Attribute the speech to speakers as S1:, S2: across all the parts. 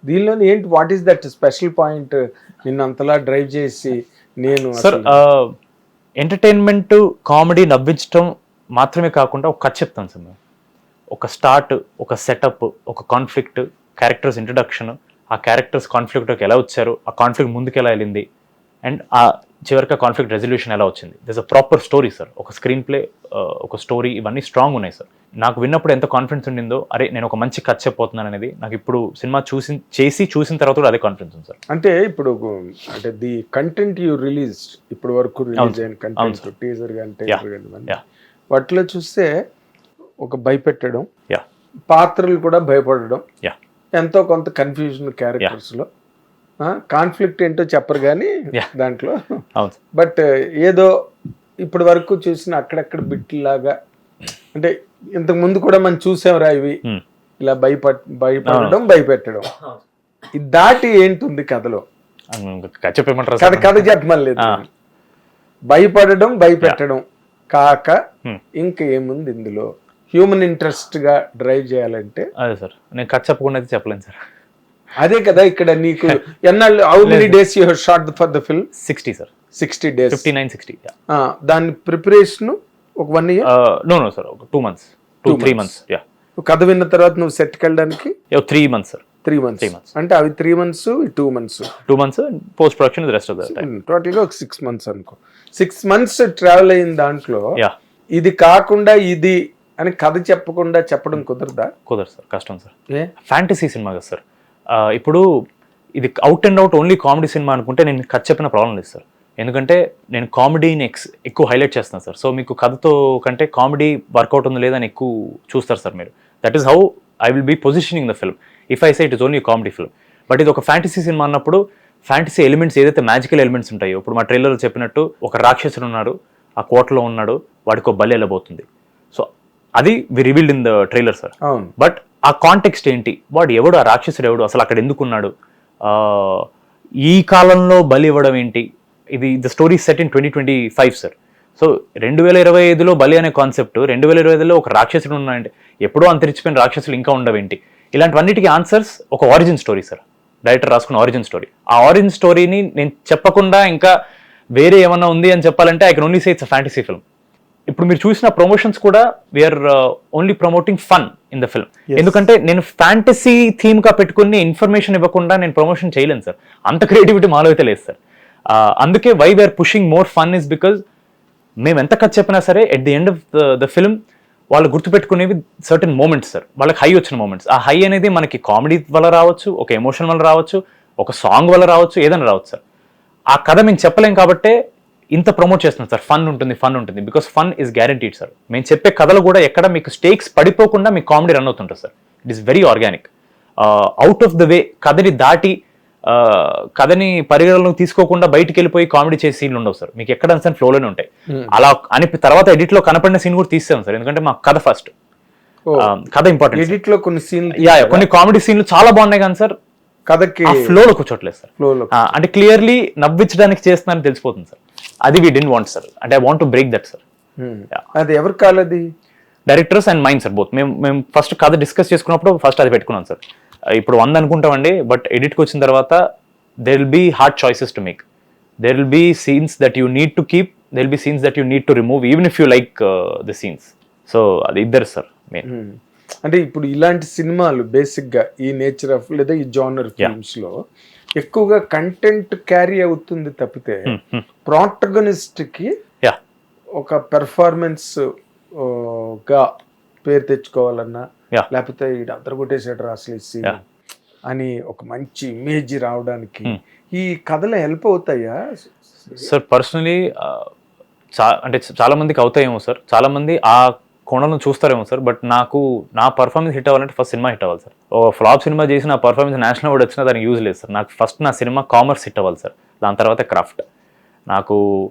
S1: దీనిలో ఏంటి, what is that special point నిన్ను అంతలా డ్రైవ్ చేసి? నేను
S2: సార్ ఎంటర్టైన్మెంట్, కామెడీ, నవ్వించడం మాత్రమే కాకుండా ఒక కథ చెప్తాను సార్. ఒక స్టార్ట్, ఒక సెటప్, ఒక కాన్ఫ్లిక్ట్, క్యారెక్టర్స్ ఇంట్రడక్షన్, ఆ క్యారెక్టర్స్ కాన్ఫ్లిక్ట్కి ఎలా వచ్చారు, ఆ కాన్ఫ్లిక్ట్ ముందుకు ఎలా వెళ్ళింది, అండ్ ఆ చివరికి కాన్ఫ్లిక్ట్ రెజల్యూషన్ ఎలా వచ్చింది. This a proper story sir. ఒక స్క్రీన్ ప్లే, ఒక స్టోరీ, ఇవన్నీ స్ట్రాంగ్ ఉన్నాయి సార్. నాకు విన్నప్పుడు ఎంత కాన్ఫిడెన్స్ ఉండిందో, అరే నేను ఒక మంచి కథ చెప్పబోతున్నాను అనేది నాకు ఇప్పుడు సినిమా చూసిన తర్వాత కూడా అదే కాన్ఫిడెన్స్ ఉంది సార్.
S1: అంటే ఇప్పుడు అంటే ది కంటెంట్ యూ రిలీజ్, ఇప్పుడు వరకు రిలీజ్ అయిన కంటెంట్, టీజర్ కానీ ట్రైలర్ కానీ, వాటిలో చూస్తే ఒక భయపెట్టడం, పాత్రలు కూడా భయపడడం, ఎంతో కొంత కన్ఫ్యూజన్ క్యారెక్టర్స్ లో, కాన్ఫ్లిక్ట్ ఏంటో చెప్పరు కానీ దాంట్లో. బట్ ఏదో ఇప్పటి వరకు చూసిన అక్కడక్కడ బిట్ లాగా, అంటే ఇంతకు ముందు కూడా మనం చూసాంరా ఇవి, ఇలా భయపడడం, భయపెట్టడం, ఇది దాటి ఏంటుంది కథలో? కథ చెప్పమని లేదు, భయపడడం, భయపెట్టడం కాక ఇంకా ఏముంది ఇందులో? హ్యూమన్ ఇంట్రెస్ట్ గా డ్రైవ్ చేయాలంటే
S2: అదే సార్. నేను కథ చెప్పకుండా అయితే చెప్పలేను సార్.
S1: అదే కదా ఇక్కడ నీకు ఎన్నాళ్ళు, how many days you have shot for the film?
S2: 60 sir.
S1: 60 days,
S2: 59-60.
S1: దాని ప్రిపరేషన్ ఒక 1 year?
S2: నో సార్, ఒక 2 months, 2-3 months.
S1: కథ విన్న తర్వాత నువ్వు సెట్కి వెళ్ళడానికి
S2: 3 months సార్.
S1: 3 months అంటే అవి 3 months, 2 months.
S2: 2 months post production, the rest of the time.
S1: Total గా ఒక 6 months అనుకో. 6 months ట్రావెల్ అయిన దాంట్లో ఇది కాకుండా ఇది అని కథ చెప్పకుండా చెప్పడం కుదరదా?
S2: కుదరదు సార్, కష్టం సార్. ఫ్యాంటసీ సినిమా కదా సార్. ఇప్పుడు ఇది out and out only comedy cinema అనుకుంటే నేను కథ చెప్పిన ప్రాబ్లం లేదు సార్. ఎందుకంటే నేను కామెడీని ఎక్కువ హైలైట్ చేస్తాను సార్. సో మీకు కథతో కంటే కామెడీ వర్కౌట్ ఉంది లేదని ఎక్కువ చూస్తారు సార్ మీరు. That is how I will be positioning the film if I say it is only comedy film. But ఇది ఒక ఫ్యాంటసీ సినిమా అన్నప్పుడు ఫ్యాంటసీ ఎలిమెంట్స్ ఏదైతే మ్యాజికల్ ఎలిమెంట్స్ ఉంటాయో, ఇప్పుడు మా ట్రైలర్లో చెప్పినట్టు ఒక రాక్షసుడు ఉన్నాడు, ఆ కోటలో ఉన్నాడు, వాడికి ఒక బలి వెళ్ళబోతుంది. సో అది we revealed in the trailer sir. But ఆ కాంటెక్స్ట్ ఏంటి, వాడు ఎవడు, ఆ రాక్షసుడు ఎవడు, అసలు అక్కడ ఎందుకున్నాడు, ఈ కాలంలో బలి ఇవ్వడం ఏంటి, ఇది the story set in 2025 sir. So 2025లో బలి అనే కాన్సెప్ట్, 2025లో ఒక రాక్షసుడు ఉన్నాయంటే ఎప్పుడో అంతరించిపోయిన రాక్షసులు ఇంకా ఉండవేంటి, ఇలాంటివన్నిటికీ ఆన్సర్స్ ఒక ఆరిజిన్ స్టోరీ సార్. డైరెక్టర్ రాసుకున్న ఆరిజిన్ స్టోరీ. ఆ ఆరిజిన్ స్టోరీని నేను చెప్పకుండా ఇంకా వేరే ఏమన్నా ఉంది అని చెప్పాలంటే I can only say it's a fantasy film. ఇప్పుడు మీరు చూసిన ప్రమోషన్స్ కూడా we're only promoting fun in the film. ఎందుకంటే నేను ఫ్యాంటసీ థీమ్ గా పెట్టుకుని ఇన్ఫర్మేషన్ ఇవ్వకుండా నేను ప్రమోషన్ చేయలేను సార్. అంత క్రియేటివిటీ మాలో అయితే లేదు సార్. అందుకే why we're pushing more fun is because మేము ఎంత ఖర్చు చెప్పినా సరే at the end of the film వాళ్ళు గుర్తుపెట్టుకునేవి సర్టన్ మూమెంట్స్ సార్. వాళ్ళకి హై వచ్చిన మూమెంట్స్. ఆ హై అనేది మనకి కామెడీ వల్ల రావచ్చు, ఒక ఎమోషన్ వల్ల రావచ్చు, ఒక సాంగ్ వల్ల రావచ్చు, ఏదైనా రావచ్చు సార్. ఆ కథ మేము చెప్పలేం కాబట్టే ఇంత ప్రమోట్ చేస్తున్నాం సార్. ఫన్ ఉంటుంది because fun is guaranteed sir. మేము చెప్పే కథలు కూడా ఎక్కడ మీకు స్టేక్స్ పడిపోకుండా మీకు కామెడీ రన్ అవుతుంటుంది sir. It is very organic. Out of the way కథని దాటి కథని పరిగణలోకి తీసుకోకుండా బయటికి వెళ్ళిపోయి కామెడీ చేసే సీన్లు ఉండవు సార్. మీకు ఎక్కడ అనిసిన ఫ్లోలోనే ఉంటాయి. అలా అని తర్వాత ఎడిట్ లో కనపడిన సీన్ కూడా తీసాం సార్. ఎందుకంటే మా కథ ఫస్ట్, కథ ఇంపార్టెంట్.
S1: ఎడిట్ లో కొన్ని సీన్లు,
S2: కొన్ని కామెడీ సీన్లు చాలా బాగున్నాయి కానీ సార్
S1: కథకి
S2: ఫ్లోలో కూర్చోట్లేదు సార్. అంటే క్లియర్లీ నవ్వించడానికి చేస్తున్నారని తెలిసిపోతుంది సార్. అది వి డెంట్ వాంట్ సార్. అంటే I want to break that sir.
S1: అది ఎవరి కాలది?
S2: Directors and mind sir, both. మేము ఫస్ట్ కథ డిస్కస్ చేసుకున్నప్పుడు ఫస్ట్ అది పెట్టుకున్నాం సార్. ఇప్పుడు 100 అనుకుంటామండి, బట్ ఎడిట్కి వచ్చిన తర్వాత there will be hard choices to make. There will be scenes that you need to keep, there will be scenes that you need to remove even if you like the scenes. So అది ఇద్దరు sir main.
S1: అంటే ఇప్పుడు ఇలాంటి సినిమాలు basic గా ఈ nature of లేదా ఈ జానర్ ఫిల్మ్స్ లో ఎక్కువగా కంటెంట్ క్యారీ అవుతుంది తప్పితే ప్రోటగనిస్ట్ కి ఒక పెర్ఫార్మెన్స్ గా పేరు తెచ్చుకోవాలన్నా, లేకపోతే ఇటు అందరు కొట్టేసాడు రాసి అని ఒక మంచి ఇమేజ్ రావడానికి ఈ కథలు హెల్ప్ అవుతాయా
S2: సార్? పర్సనలీ అంటే చాలా మందికి అవుతాయేమో సార్. చాలా మంది ఆ కోణంలో చూస్తారేమో సార్. బట్ నాకు నా పర్ఫార్మెన్స్ హిట్ అవ్వాలంటే ఫస్ట్ సినిమా హిట్ అవ్వాలి సార్. ఓ ఫ్లాప్ సినిమా చేసి నా పర్ఫార్మెన్స్ నేషనల్ అవార్డు వచ్చినా దానికి యూజ్ లేదు సార్. నాకు ఫస్ట్ నా సినిమా కామర్స్ హిట్ అవ్వాలి సార్. దాని తర్వాత క్రాఫ్ట్. నాకు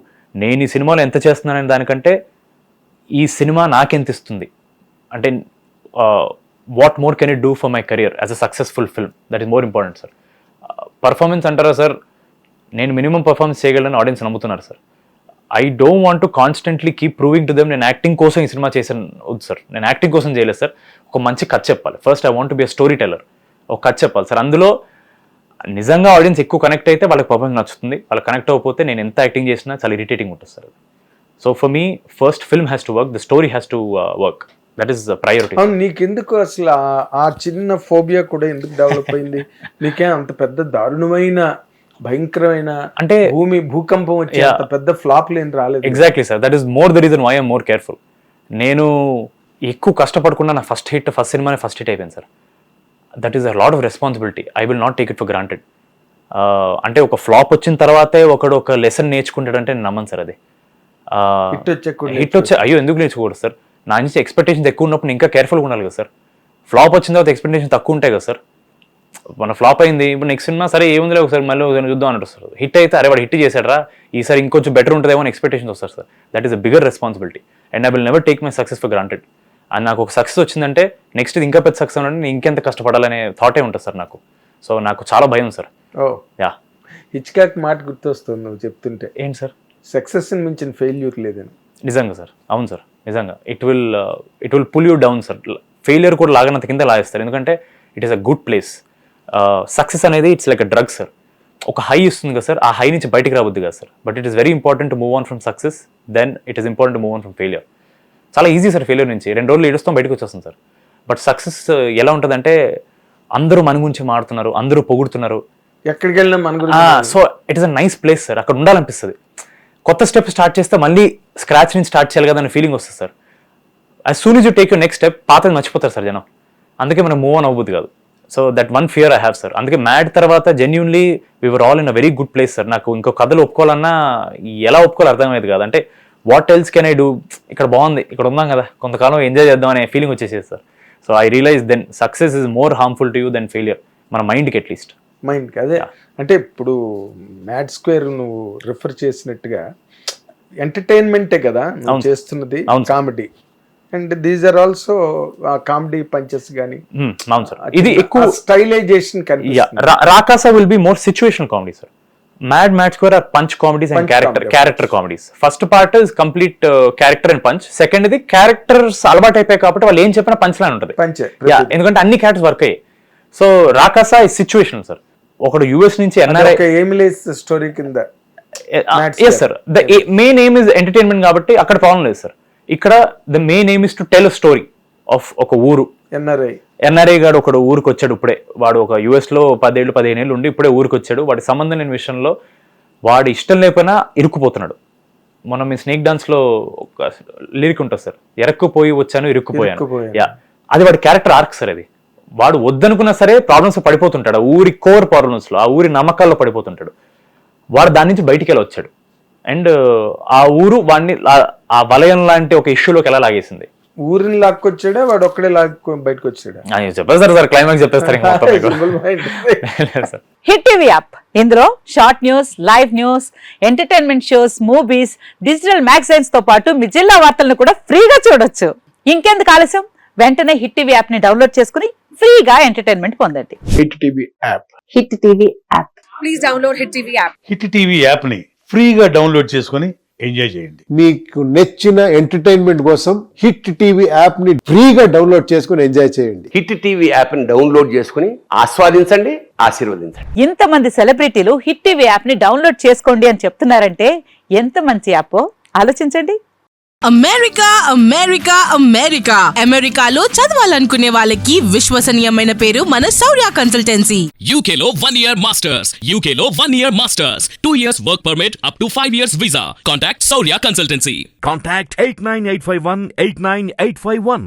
S2: నేను ఈ సినిమాలో ఎంత చేస్తున్నాననే దానికంటే ఈ సినిమా నాకెంత ఇస్తుంది, అంటే what more can it do for my career as a successful film, that is more important sir. Performance అంటారా సార్, నేను మినిమం పర్ఫార్మెన్స్ చేయగలను ఆడియన్స్ నమ్ముతున్నారు sir. I don't want to constantly keep proving to them నేను acting కోసం ఈ cinema చేశాను వద్దు sir. నేను యాక్టింగ్ కోసం చేయలేదు సార్. ఒక మంచి కథ చెప్పాలి. First I want to be a story teller. ఒక కథ చెప్పాలి సార్. అందులో నిజంగా ఆడియన్స్ ఎక్కువ కనెక్ట్ అయితే వాళ్ళకి పర్ఫార్మెన్స్ నచ్చుతుంది, వాళ్ళకి కనెక్ట్ అవ్వకపోతే నేను ఎంత యాక్టింగ్ చేసినా చాలా ఇరిటేటింగ్ ఉంటుంది sir. So for me first film has to work, the story has to work, that is priority.
S1: అవును, నీకెందుకు అసలు ఆ చిన్న ఫోబియా కూడా ఎందుకు డెవలప్ అయింది? నీకే అంత పెద్ద దారుణమైన భయంకరమైన
S2: అంటే
S1: భూకంపం వచ్చి అంత పెద్ద ఫ్లాప్ లేని రాలేదు.
S2: Exactly sir, that is more the reason why I'm more careful. నేను ఎక్కువ కష్టపడకుండా నా ఫస్ట్ సినిమానే ఫస్ట్ హిట్ అయిపోయింది sir. That is a lot of responsibility, I will not take it for granted. అంటే ఒక ఫ్లాప్ వచ్చిన తర్వాతే ఒకడు ఒక లెసన్ నేర్చుకుంటాడంటే నేను నమ్మను సార్. అది హిట్ వచ్చే అయ్యో ఎందుకు నేర్చుకోకూడదు సార్? నా నుంచి ఎక్స్పెక్టేషన్స్ ఎక్కువ ఉన్నప్పుడు ఇంకా కేర్ఫుల్గా ఉండాలి కదా సార్. ఫ్లాప్ వచ్చిన తర్వాత ఎక్స్పెక్టేషన్ తక్కువ ఉంటాయి కదా సార్. మన ఫ్లాప్ అయింది, ఇప్పుడు నెక్స్ట్ సినిమా సరే ఏముందిలే ఒకసారి మళ్ళీ చూద్దాం అని వస్తారు. హిట్ అయితే అరే వాడు హిట్ చేశాడరా ఈసారి ఇంకొంచెం బెటర్ ఉంటుందేమో అని ఎక్స్పెక్టేషన్స్ వస్తారు sir. That is a bigger responsibility and I will never take my success for granted. And నాకు ఒక సక్సెస్ వచ్చిందంటే నెక్స్ట్ ఇది ఇంకా పెద్ద సక్సెస్ అంటే నేను ఇంకెంత కష్టపడాలనే థాటే ఉంటుంది సార్ నాకు. సో నాకు చాలా భయం సార్.
S1: ఓ
S2: యా,
S1: హిచ్కాక్ మాట గుర్తొస్తుంది నువ్వు చెప్తుంటే.
S2: ఏంటి సార్?
S1: సక్సెస్ మించిన ఫెయిల్యూర్ లేదని.
S2: నిజంగా సార్, అవును సార్, నిజంగా it will pull you down sir. Failure కూడా లాగనంత కింద లాగేస్తారు, ఎందుకంటే it is a good place. Success అనేది it's like a drug sir. ఒక హై ఇస్తుంది కదా సార్, ఆ హై నుంచి బయటికి రావద్దు కదా sir. But it is very important to move on from success, then it is important to move on from failure. చాలా ఈజీ సార్ ఫెయిలియర్ నుంచి 2 రోజులు ఏడుస్తాం బయటకు వచ్చేస్తాం సార్. బట్ సక్సెస్ ఎలా ఉంటుందంటే అందరూ మన గురించి మాడుతున్నారు, అందరూ పొగుడుతున్నారు,
S1: ఎక్కడికి వెళ్ళినా మన గురించి.
S2: So it is a nice place sir, అక్కడ ఉండాలనిపిస్తుంది. కొత్త స్టెప్ స్టార్ట్ చేస్తే మళ్ళీ స్క్రాచ్ నుంచి స్టార్ట్ చేయాలి కదా అనే ఫీలింగ్ వస్తుంది sir. As soon as you take your next step పాతది మర్చిపోతారు సార్ జనం. అందుకే మనం మూవ్ ఆన్ అవ్వద్దు కాదు. So that one fear I have sir. అందుకే మ్యాడ్ తర్వాత genuinely we were all in a very good place sir. నాకు ఇంకో కథలు ఒప్పుకోవాలన్నా ఎలా ఒప్పుకోవాలి అర్థమయ్యేది కాదు. అంటే what else can I do, ఇక్కడ బాగుంది, ఇక్కడ ఉన్నాం కదా, కొంతకాలం ఎంజాయ్ చేద్దాం అనే ఫీలింగ్ వచ్చేసేది sir. So I realise then success is more harmful to you then failure, మన మైండ్కి అట్లీస్ట్.
S1: మైండ్కి అదే. అంటే ఇప్పుడు మ్యాడ్ స్క్వేర్ నువ్వు రిఫర్ చేసినట్టుగా ఎంటర్టైన్మెంటే కదా నువ్వు చేస్తున్నది, comedy. And these are also comedy punches గానీ.
S2: అవును సార్, ఇది ఎక్కువ
S1: స్టైలైజేషన్ కనిపిస్తుంది.
S2: Rakasa will be more situational comedy sir. Mad square are punch comedies and character comedies. First part is complete character and punch. Second ఇది characters అలవాటు అయిపోయాయి కాబట్టి వాళ్ళు ఏం చెప్పినా పంచ్ లానే ఉంటుంది, ఎందుకంటే అన్ని క్యారెక్టర్స్ వర్క్ అయ్యాయి. So Rakasa is situation sir. ఒకడు యుఎస్ నుంచి ఎన్ఆర్ఐ
S1: స్టోరీ కింద.
S2: Yes sir, the main aim is entertainment కాబట్టి అక్కడ ప్రాబ్లం లేదు సార్. ఇక్కడ the main aim is to tell a story of ఒక ఊరు. ఎన్ఆర్ఐ గాడు ఒకడు ఊరికి వచ్చాడు ఇప్పుడే. వాడు ఒక యుఎస్ లో 10-15 ఏళ్ళు ఉండి ఇప్పుడే ఊరికి వచ్చాడు. వాడి సంబంధం లేని విషయంలో వాడు ఇష్టం లేకపోయినా ఇరుక్కుపోతున్నాడు. మనం మీ స్నేక్ డాన్స్ లో ఒక లిరిక్ ఉంటుంది సార్, ఎరక్కుపోయి వచ్చాను ఇరుక్కుపోయాను. యా, అది వాడి క్యారెక్టర్ ఆర్క్ సార్. అది వాడు వద్దనుకున్నా సరే ప్రాబ్లమ్స్ పడిపోతుంటాడు, ఆ ఊరి కోర్ ప్రాబ్లమ్స్ లో, ఆ ఊరి నమ్మకాల్లో పడిపోతుంటాడు. వాడు దాని నుంచి బయటికి వెళ్ళి వచ్చాడు. అండ్ ఆ ఊరు వాడిని ఆ వలయం లాంటి ఒక ఇష్యూలోకి ఎలా లాగేసింది.
S1: ఊరిని లాక్కొచ్చాడా వాడు ఒక్కడే బయటకు వచ్చాడా?
S2: చెప్పేస్తారు సార్, క్లైమాక్స్ చెప్పేస్తారు.
S3: హిట్ టీవీ యాప్, ఇందులో short news, live news, entertainment shows, movies, digital magazines తో పాటు మీ జిల్లా వార్తలను కూడా ఫ్రీగా చూడొచ్చు. ఇంకెందుకు ఆలస్యం, వెంటనే హిట్ టీవీ యాప్ ని డౌన్లోడ్ చేసుకుని ఫ్రీగా ఎంటర్టైన్మెంట్ పొందండి.
S1: Hit TV app.
S3: Hit TV app.
S4: Please download hit TV app.
S5: Hit TV app ని ఫ్రీగా డౌన్లోడ్ చేసుకుని ఎంజాయ్ చేయండి.
S6: మీకు నచ్చిన ఎంటర్టైన్మెంట్ కోసం హిట్ టీవీ యాప్ ని ఫ్రీగా డౌన్లోడ్ చేసుకుని ఎంజాయ్ చేయండి.
S7: హిట్ టీవీ యాప్ ని డౌన్లోడ్ చేసుకుని ఆస్వాదించండి, ఆశీర్వదించండి.
S3: ఇంతమంది సెలబ్రిటీలు హిట్ టీవీ యాప్ ని డౌన్లోడ్ చేసుకోండి అని చెప్తున్నారంటే ఎంత మంచి యాప్ ఆలోచించండి.
S4: అమెరికా అమెరికా అమెరికా అమెరికాలో చదవాలనుకునే వాళ్ళకి విశ్వసనీయమైన పేరు మన శౌర్య కన్సల్టెన్సీ.
S8: UK లో 1 year masters. UK లో 1 year masters. 2 years work permit up to 5 years visa. Contact Saurya Consultancy.
S9: Contact 89851 89851.